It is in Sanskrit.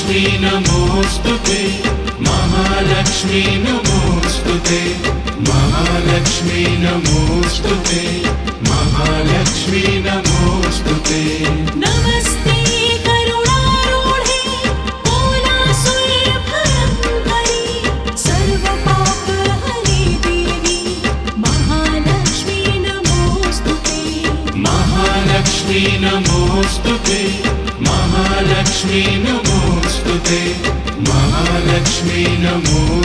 महालक्ष्मी नमोस्तुते महालक्ष्मी नमोस्तुते महालक्ष्मी नमोस्तुते महालक्ष्मी नमोस्तुते नमस्ते करुणारूढे भयंकरी सर्वपापहरे देवी महालक्ष्मी नमोस्तुते महालक्ष्मी नमोस्तुते महालक्ष्मी नमोस्तुते महालक्ष्मी नमो